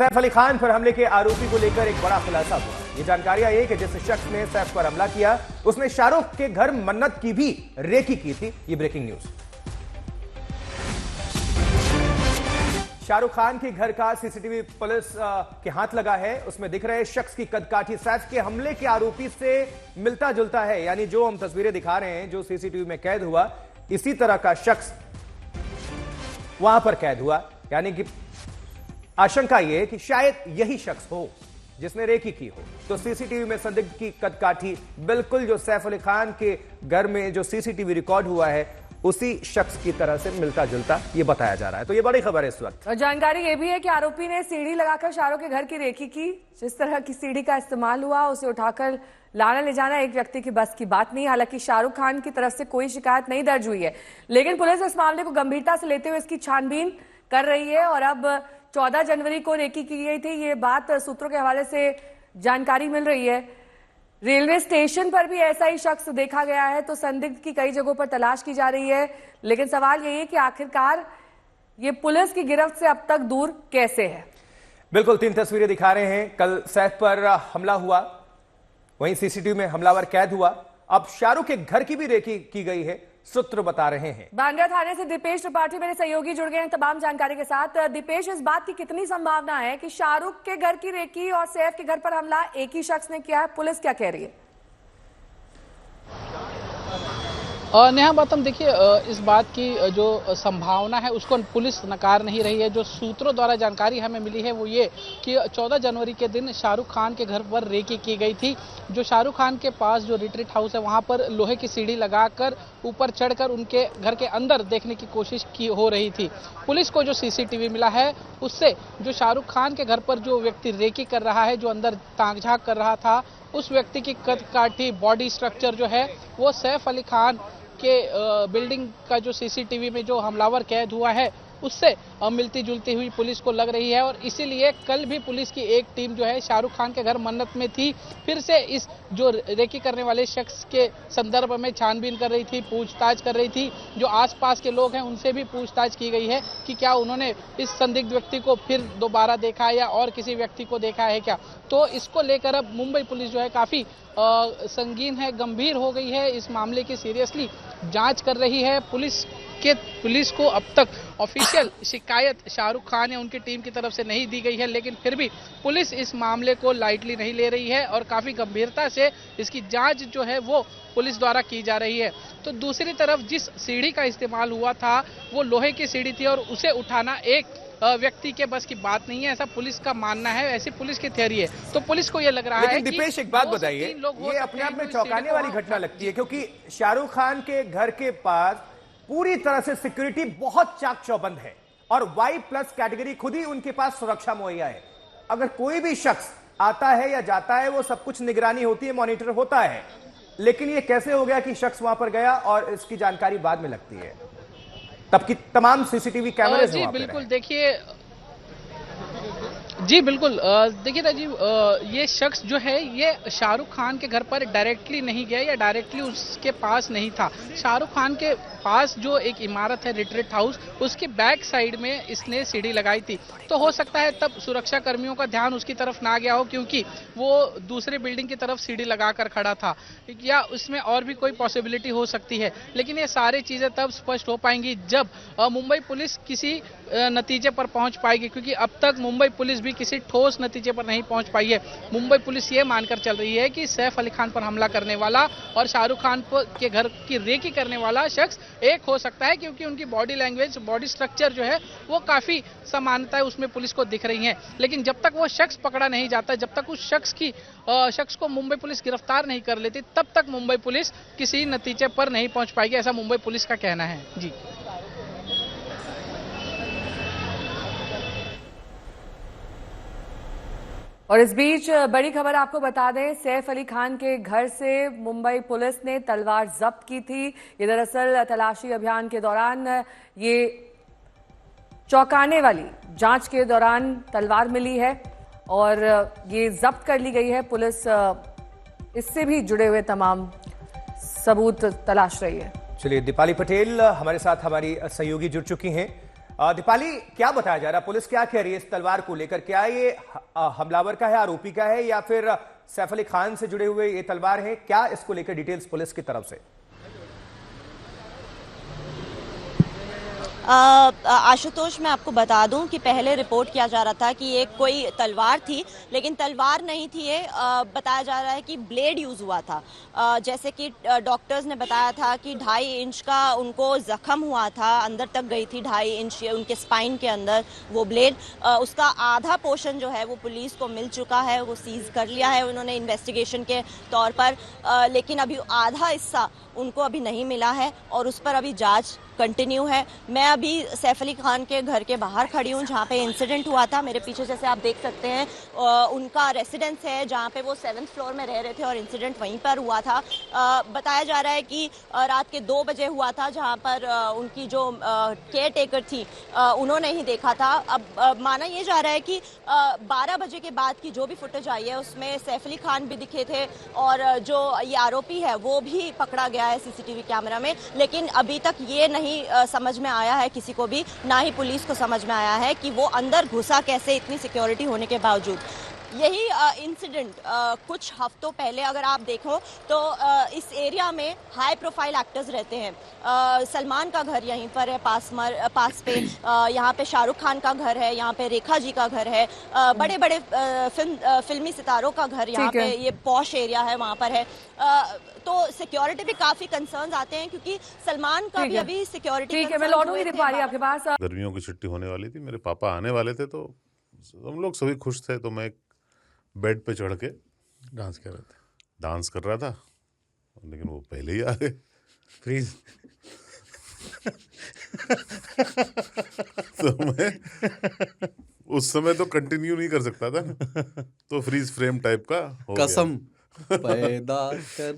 सैफ अली खान पर हमले के आरोपी को लेकर एक बड़ा खुलासा हुआ। ये जानकारी आई है कि जिस शख्स ने सैफ पर हमला किया उसने शाहरुख के घर मन्नत की भी रेकी की थी। ये ब्रेकिंग न्यूज। शाहरुख खान के घर का सीसीटीवी पुलिस के हाथ लगा है। उसमें दिख रहे शख्स की कदकाठी सैफ के हमले के आरोपी से मिलता जुलता है। यानी जो हम तस्वीरें दिखा रहे हैं, जो सीसीटीवी में कैद हुआ, इसी तरह का शख्स वहां पर कैद हुआ। यानी कि आशंका यह कि शायद यही शख्स हो जिसने रेकी की हो। तो सीसीटीवी में संदिग्ध की कदकाठी बिल्कुल जो सैफ अली खान के घर में जो सीसीटीवी रिकॉर्ड हुआ है उसी शख्स की तरह से मिलता जुलता ये बताया जा रहा है। तो ये बड़ी खबर है इस वक्त। और जानकारी ये भी है कि आरोपी ने सीढ़ी लगाकर शाहरुख के घर की रेकी की। जिस तरह की सीढ़ी का इस्तेमाल हुआ, उसे उठाकर लाना ले जाना एक व्यक्ति की बस की बात नहीं। हालांकि शाहरुख खान की तरफ से कोई शिकायत नहीं दर्ज हुई है, लेकिन पुलिस इस मामले को गंभीरता से लेते हुए इसकी छानबीन कर रही है। और अब 14 जनवरी को रेकी की गई थी, ये बात सूत्रों के हवाले से जानकारी मिल रही है। रेलवे स्टेशन पर भी ऐसा ही शख्स देखा गया है। तो संदिग्ध की कई जगहों पर तलाश की जा रही है, लेकिन सवाल यही है कि आखिरकार ये पुलिस की गिरफ्त से अब तक दूर कैसे है। बिल्कुल 3 तस्वीरें दिखा रहे हैं। कल सैफ पर हमला हुआ, वहीं सीसीटीवी में हमलावर कैद हुआ। अब शाहरुख के घर की भी रेकी की गई है, सूत्र बता रहे हैं। बांद्रा थाने से दीपेश त्रिपाठी मेरे सहयोगी जुड़ गए हैं तमाम जानकारी के साथ। दीपेश, इस बात की कितनी संभावना है कि शाहरुख के घर की रेकी और सैफ के घर पर हमला एक ही शख्स ने किया है? पुलिस क्या कह रही है? नेहा बातम, देखिए इस बात की जो संभावना है उसको पुलिस नकार नहीं रही है। जो सूत्रों द्वारा जानकारी हमें मिली है वो ये कि 14 जनवरी के दिन शाहरुख खान के घर पर रेकी की गई थी। जो शाहरुख खान के पास जो रिट्रीट हाउस है वहां पर लोहे की सीढ़ी लगाकर ऊपर चढ़कर उनके घर के अंदर देखने की कोशिश की हो रही थी। पुलिस को जो सीसीटीवी मिला है उससे जो शाहरुख खान के घर पर जो व्यक्ति रेकी कर रहा है, जो अंदर ताक झांक कर रहा था, उस व्यक्ति की कदकाठी बॉडी स्ट्रक्चर जो है वो सैफ अली खान के बिल्डिंग का जो सीसीटीवी में जो हमलावर कैद हुआ है उससे मिलती जुलती हुई पुलिस को लग रही है। और इसीलिए कल भी पुलिस की एक टीम जो है शाहरुख खान के घर मन्नत में थी, फिर से इस जो रेकी करने वाले शख्स के संदर्भ में छानबीन कर रही थी, पूछताछ कर रही थी। जो आसपास के लोग हैं उनसे भी पूछताछ की गई है कि क्या उन्होंने इस संदिग्ध व्यक्ति को फिर दोबारा देखा या और किसी व्यक्ति को देखा है क्या। तो इसको लेकर अब मुंबई पुलिस जो है काफी संगीन है, गंभीर हो गई है। इस मामले की सीरियसली जांच कर रही है। पुलिस को अब तक ऑफिशियल शिकायत शाहरुख खान या उनकी टीम की तरफ से नहीं दी गई है, लेकिन फिर भी पुलिस इस मामले को लाइटली नहीं ले रही है और काफी गंभीरता से इसकी जांच जो है वो पुलिस द्वारा की जा रही है। तो दूसरी तरफ जिस सीढ़ी का इस्तेमाल हुआ था वो लोहे की सीढ़ी थी और उसे उठाना एक व्यक्ति के बस की बात नहीं है, ऐसा पुलिस का मानना है, ऐसी पुलिस की थ्योरी है। तो पुलिस को यह लग रहा है। दीपेश, एक बात बताइए, ये अपने आप में चौंकाने वाली घटना लगती है क्योंकि शाहरुख खान के घर के पास पूरी तरह से सिक्योरिटी बहुत चाक चौबंद है और Y+ कैटेगरी खुद ही उनके पास सुरक्षा मुहैया है। अगर कोई भी शख्स आता है या जाता है वो सब कुछ निगरानी होती है, मॉनिटर होता है, लेकिन ये कैसे हो गया कि शख्स वहां पर गया और इसकी जानकारी बाद में लगती है? तब की तमाम सीसीटीवी कैमरे जी बिल्कुल, देखिए जी बिल्कुल, देखिए राजीव, ये शख्स जो है ये शाहरुख खान के घर पर डायरेक्टली नहीं गया या डायरेक्टली उसके पास नहीं था। शाहरुख खान के पास जो एक इमारत है रिट्रीट हाउस, उसकी बैक साइड में इसने सीढ़ी लगाई थी। तो हो सकता है तब सुरक्षा कर्मियों का ध्यान उसकी तरफ ना गया हो क्योंकि वो दूसरे बिल्डिंग की तरफ सीढ़ी लगाकर खड़ा था, या उसमें और भी कोई पॉसिबिलिटी हो सकती है। लेकिन ये सारी चीजें तब स्पष्ट हो पाएंगी जब मुंबई पुलिस किसी नतीजे पर पहुंच पाएगी, क्योंकि अब तक मुंबई पुलिस भी किसी ठोस नतीजे पर नहीं पहुंच पाई है। मुंबई पुलिस ये मानकर चल रही है कि सैफ अली खान पर हमला करने वाला और शाहरुख खान के घर की रेकी करने वाला शख्स एक हो सकता है, क्योंकि उनकी बॉडी लैंग्वेज, बॉडी स्ट्रक्चर जो है वो काफी समानताएं उसमें पुलिस को दिख रही हैं। लेकिन जब तक वो शख्स पकड़ा नहीं जाता, जब तक उस शख्स को मुंबई पुलिस गिरफ्तार नहीं कर लेती, तब तक मुंबई पुलिस किसी नतीजे पर नहीं पहुंच पाएगी, ऐसा मुंबई पुलिस का कहना है। जी और इस बीच बड़ी खबर आपको बता दें, सैफ अली खान के घर से मुंबई पुलिस ने तलवार जब्त की थी। ये दरअसल तलाशी अभियान के दौरान ये चौंकाने वाली जांच के दौरान तलवार मिली है और ये जब्त कर ली गई है। पुलिस इससे भी जुड़े हुए तमाम सबूत तलाश रही है। चलिए, दीपाली पटेल हमारे साथ हमारी सहयोगी जुड़ चुकी हैं। दीपाली, क्या बताया जा रहा है, पुलिस क्या कह रही है इस तलवार को लेकर? क्या ये हमलावर का है, आरोपी का है, या फिर सैफ अली खान से जुड़े हुए ये तलवार है? क्या इसको लेकर डिटेल्स पुलिस की तरफ से? आशुतोष, मैं आपको बता दूं कि पहले रिपोर्ट किया जा रहा था कि ये कोई तलवार थी, लेकिन तलवार नहीं थी ये। बताया जा रहा है कि ब्लेड यूज़ हुआ था। जैसे कि डॉक्टर्स ने बताया था कि 2.5 इंच का उनको जख्म हुआ था, अंदर तक गई थी 2.5 इंच उनके स्पाइन के अंदर वो ब्लेड। उसका आधा पोर्शन जो है वो पुलिस को मिल चुका है, वो सीज कर लिया है उन्होंने इन्वेस्टिगेशन के तौर पर। लेकिन अभी आधा हिस्सा उनको अभी नहीं मिला है और उस पर अभी जांच कंटिन्यू है। मैं अभी सैफ अली खान के घर के बाहर खड़ी हूँ जहाँ पे इंसिडेंट हुआ था। मेरे पीछे जैसे आप देख सकते हैं उनका रेसिडेंस है जहाँ पे वो 7th फ्लोर में रह रहे थे और इंसिडेंट वहीं पर हुआ था। बताया जा रहा है कि रात के 2 बजे हुआ था, जहाँ पर उनकी जो केयर टेकर थी उन्होंने ही देखा था। अब माना यह जा रहा है कि 12 बजे के बाद की जो भी फुटेज आई है उसमें सैफ अली खान भी दिखे थे और जो ये आरोपी है वो भी पकड़ा गया है सीसीटीवी कैमरा में। लेकिन अभी तक ये नहीं समझ में आया है किसी को भी, ना ही पुलिस को समझ में आया है कि वो अंदर घुसा कैसे इतनी सिक्योरिटी होने के बावजूद। यही इंसिडेंट कुछ हफ्तों पहले अगर आप देखो तो इस एरिया में हाई प्रोफाइल एक्टर्स रहते हैं। सलमान का घर यहीं पर है पास पे, यहाँ पे शाहरुख खान का घर है, यहाँ पे रेखा जी का घर है, बड़े बड़े फिल्मी सितारों का घर यहाँ पे, ये पॉश एरिया है वहाँ पर है। तो सिक्योरिटी भी काफी कंसर्न्स आते हैं क्योंकि सलमान का भी अभी सिक्योरिटी। ठीक है, मैं लौटूंगी दीपाली आपके पास। गर्मियों की छुट्टी होने वाली थी, मेरे पापा आने वाले थे, तो हम लोग सभी खुश थे। तो मैं बेड पे चढ़ के डांस कर रहा था, लेकिन वो पहले ही आ गए। फ्रीज। तो मैं उस समय तो कंटिन्यू नहीं कर सकता था ना, तो फ्रीज फ्रेम टाइप का हो गया। कसम पैदा कर